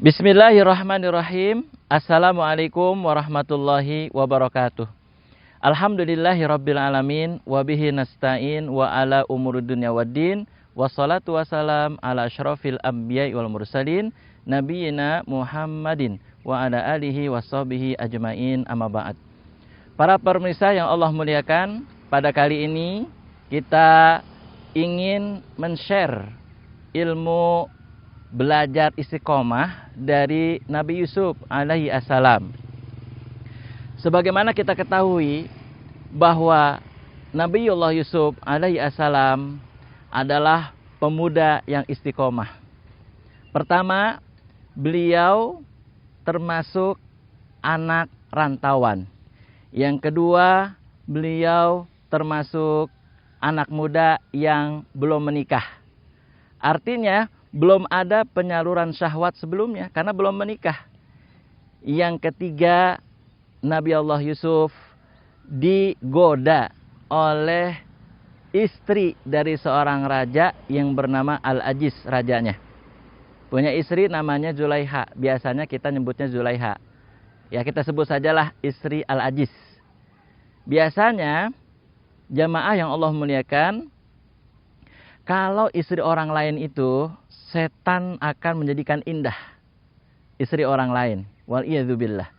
Bismillahirrahmanirrahim. Assalamualaikum warahmatullahi wabarakatuh. Alhamdulillahirabbil alamin wa bihi nasta'in wa ala umuri dunya waddin. Wassalatu wassalam ala asyrafil anbiya'i wal mursalin nabiyina Muhammadin wa ala alihi washabihi ajmain, amma ba'd. Para pemirsa yang Allah muliakan, pada kali ini kita ingin men-share ilmu belajar istiqomah dari Nabi Yusuf alaihi assalam. Sebagaimana kita ketahui bahwa Nabiullah Yusuf alaihi assalam adalah pemuda yang istiqomah. Pertama, beliau termasuk anak rantauan. Yang kedua, beliau termasuk anak muda yang belum menikah. Artinya belum ada penyaluran syahwat sebelumnya karena belum menikah. Yang ketiga, Nabi Allah Yusuf digoda oleh istri dari seorang raja yang bernama Al-Aziz, rajanya. Punya istri namanya Zulaiha. Biasanya kita nyebutnya Zulaiha. Ya, kita sebut sajalah istri Al-Aziz. Biasanya jamaah yang Allah muliakan, kalau istri orang lain itu, setan akan menjadikan indah istri orang lain. Wal'iyadzubillah.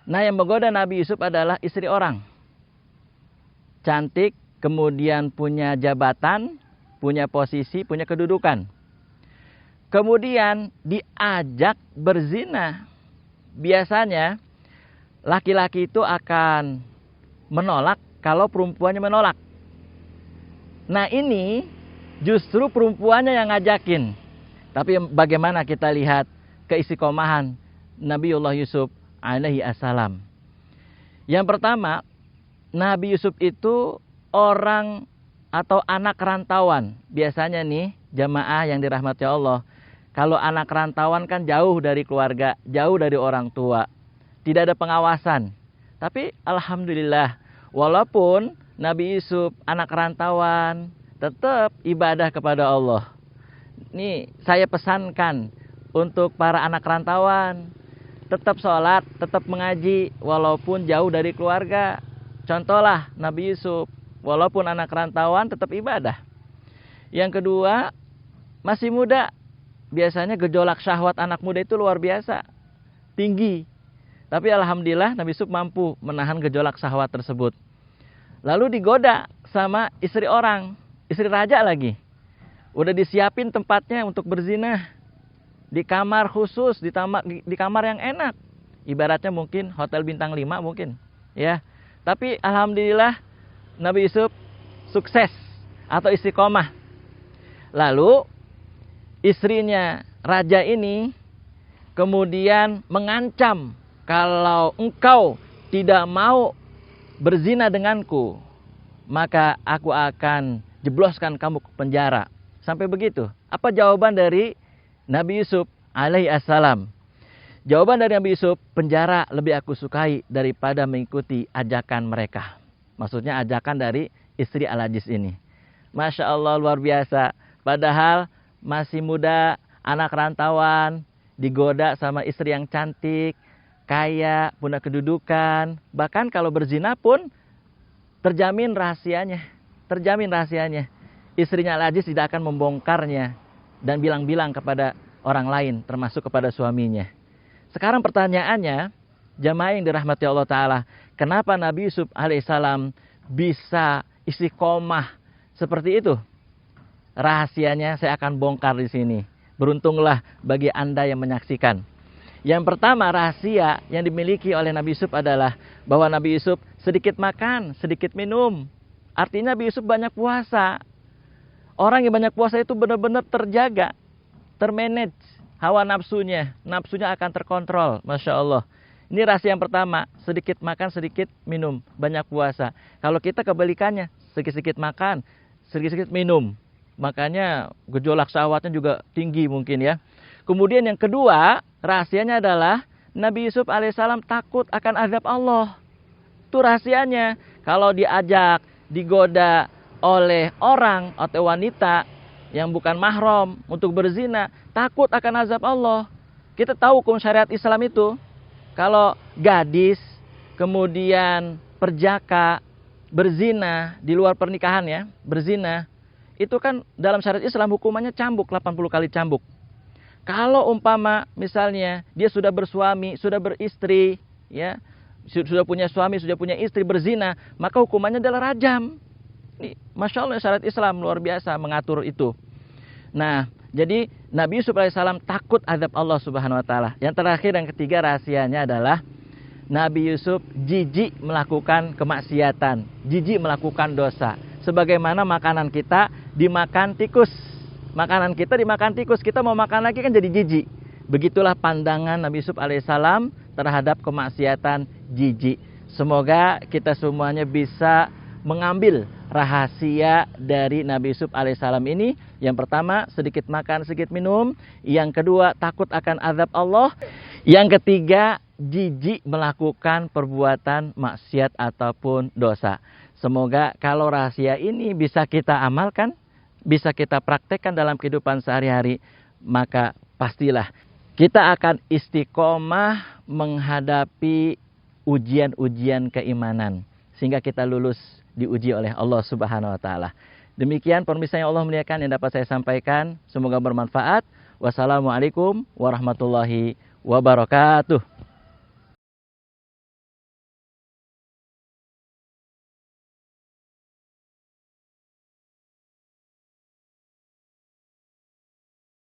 Nah, yang menggoda Nabi Yusuf adalah istri orang. Cantik, kemudian punya jabatan, punya posisi, punya kedudukan. Kemudian diajak berzina. Biasanya laki-laki itu akan menolak kalau perempuannya menolak. Nah, ini justru perempuannya yang ngajakin. Tapi bagaimana kita lihat keistiqomahan Nabiullah Yusuf alaihi assalam. Yang pertama, Nabi Yusuf itu orang atau anak rantauan. Biasanya nih, jamaah yang dirahmati Allah, kalau anak rantauan kan jauh dari keluarga, jauh dari orang tua. Tidak ada pengawasan. Tapi alhamdulillah, walaupun Nabi Yusuf anak rantauan, tetap ibadah kepada Allah. Ini saya pesankan untuk para anak rantauan, tetap sholat, tetap mengaji, walaupun jauh dari keluarga. Contohlah Nabi Yusuf, walaupun anak rantauan tetap ibadah. Yang kedua, masih muda. Biasanya gejolak syahwat anak muda itu luar biasa, tinggi. Tapi alhamdulillah Nabi Yusuf mampu menahan gejolak syahwat tersebut. Lalu digoda sama istri orang. Istri raja lagi. Udah disiapin tempatnya untuk berzina. Di kamar khusus, di kamar yang enak. Ibaratnya mungkin hotel bintang 5 mungkin. Ya. Tapi alhamdulillah Nabi Yusuf sukses atau istiqomah. Lalu istrinya raja ini kemudian mengancam, kalau engkau tidak mau berzina denganku, maka aku akan jebloskan kamu ke penjara. Sampai begitu. Apa jawaban dari Nabi Yusuf alaihi assalam? Jawaban dari Nabi Yusuf, penjara lebih aku sukai daripada mengikuti ajakan mereka. Maksudnya ajakan dari istri Al-Aziz ini. Masya Allah, luar biasa. Padahal masih muda, anak rantauan, digoda sama istri yang cantik, kaya, punya kedudukan. Bahkan kalau berzina pun terjamin rahasianya. Terjamin rahasianya. Istrinya Al-Aziz tidak akan membongkarnya dan bilang-bilang kepada orang lain, termasuk kepada suaminya. Sekarang pertanyaannya, jamaah yang dirahmati Allah Ta'ala, kenapa Nabi Yusuf alaihissalam bisa istiqomah seperti itu? Rahasianya saya akan bongkar di sini. Beruntunglah bagi Anda yang menyaksikan. Yang pertama, rahasia yang dimiliki oleh Nabi Yusuf adalah bahwa Nabi Yusuf sedikit makan, sedikit minum. Artinya Nabi Yusuf banyak puasa. Orang yang banyak puasa itu benar-benar terjaga, termanage hawa nafsunya. Nafsunya akan terkontrol, Masya Allah. Ini rahasia yang pertama, sedikit makan, sedikit minum, banyak puasa. Kalau kita kebalikannya, sedikit-sedikit makan, sedikit-sedikit minum. Makanya gejolak syahwatnya juga tinggi mungkin ya. Kemudian yang kedua, rahasianya adalah Nabi Yusuf alaihissalam takut akan azab Allah. Itu rahasianya. Kalau diajak, digoda oleh orang atau wanita yang bukan mahram untuk berzina, takut akan azab Allah. Kita tahu hukum syariat Islam itu, kalau gadis, kemudian perjaka, berzina di luar pernikahan ya, berzina, itu kan dalam syariat Islam hukumannya cambuk, 80 kali cambuk. Kalau umpama misalnya dia sudah bersuami, sudah beristri, ya, sudah punya suami, sudah punya istri, berzina, maka hukumannya adalah rajam. Ini, Masya Allah, syariat Islam luar biasa mengatur itu. Nah, jadi Nabi Yusuf alaihissalam takut azab Allah Subhanahu wa taala. Yang terakhir, yang ketiga rahasianya adalah Nabi Yusuf jijik melakukan kemaksiatan, jijik melakukan dosa. Sebagaimana makanan kita dimakan tikus. Makanan kita dimakan tikus, kita mau makan lagi kan jadi jijik. Begitulah pandangan Nabi Yusuf alaihissalam terhadap kemaksiatan, jijik. Semoga kita semuanya bisa mengambil rahasia dari Nabi Yusuf alaihissalam ini. Yang pertama, sedikit makan, sedikit minum. Yang kedua, takut akan azab Allah. Yang ketiga, jijik melakukan perbuatan maksiat ataupun dosa. Semoga kalau rahasia ini bisa kita amalkan, bisa kita praktekkan dalam kehidupan sehari-hari, maka pastilah kita akan istiqomah menghadapi ujian-ujian keimanan, sehingga kita lulus diuji oleh Allah Subhanahu wa taala. Demikian pemirsa yang Allah muliakan yang dapat saya sampaikan, semoga bermanfaat. Wassalamualaikum warahmatullahi wabarakatuh.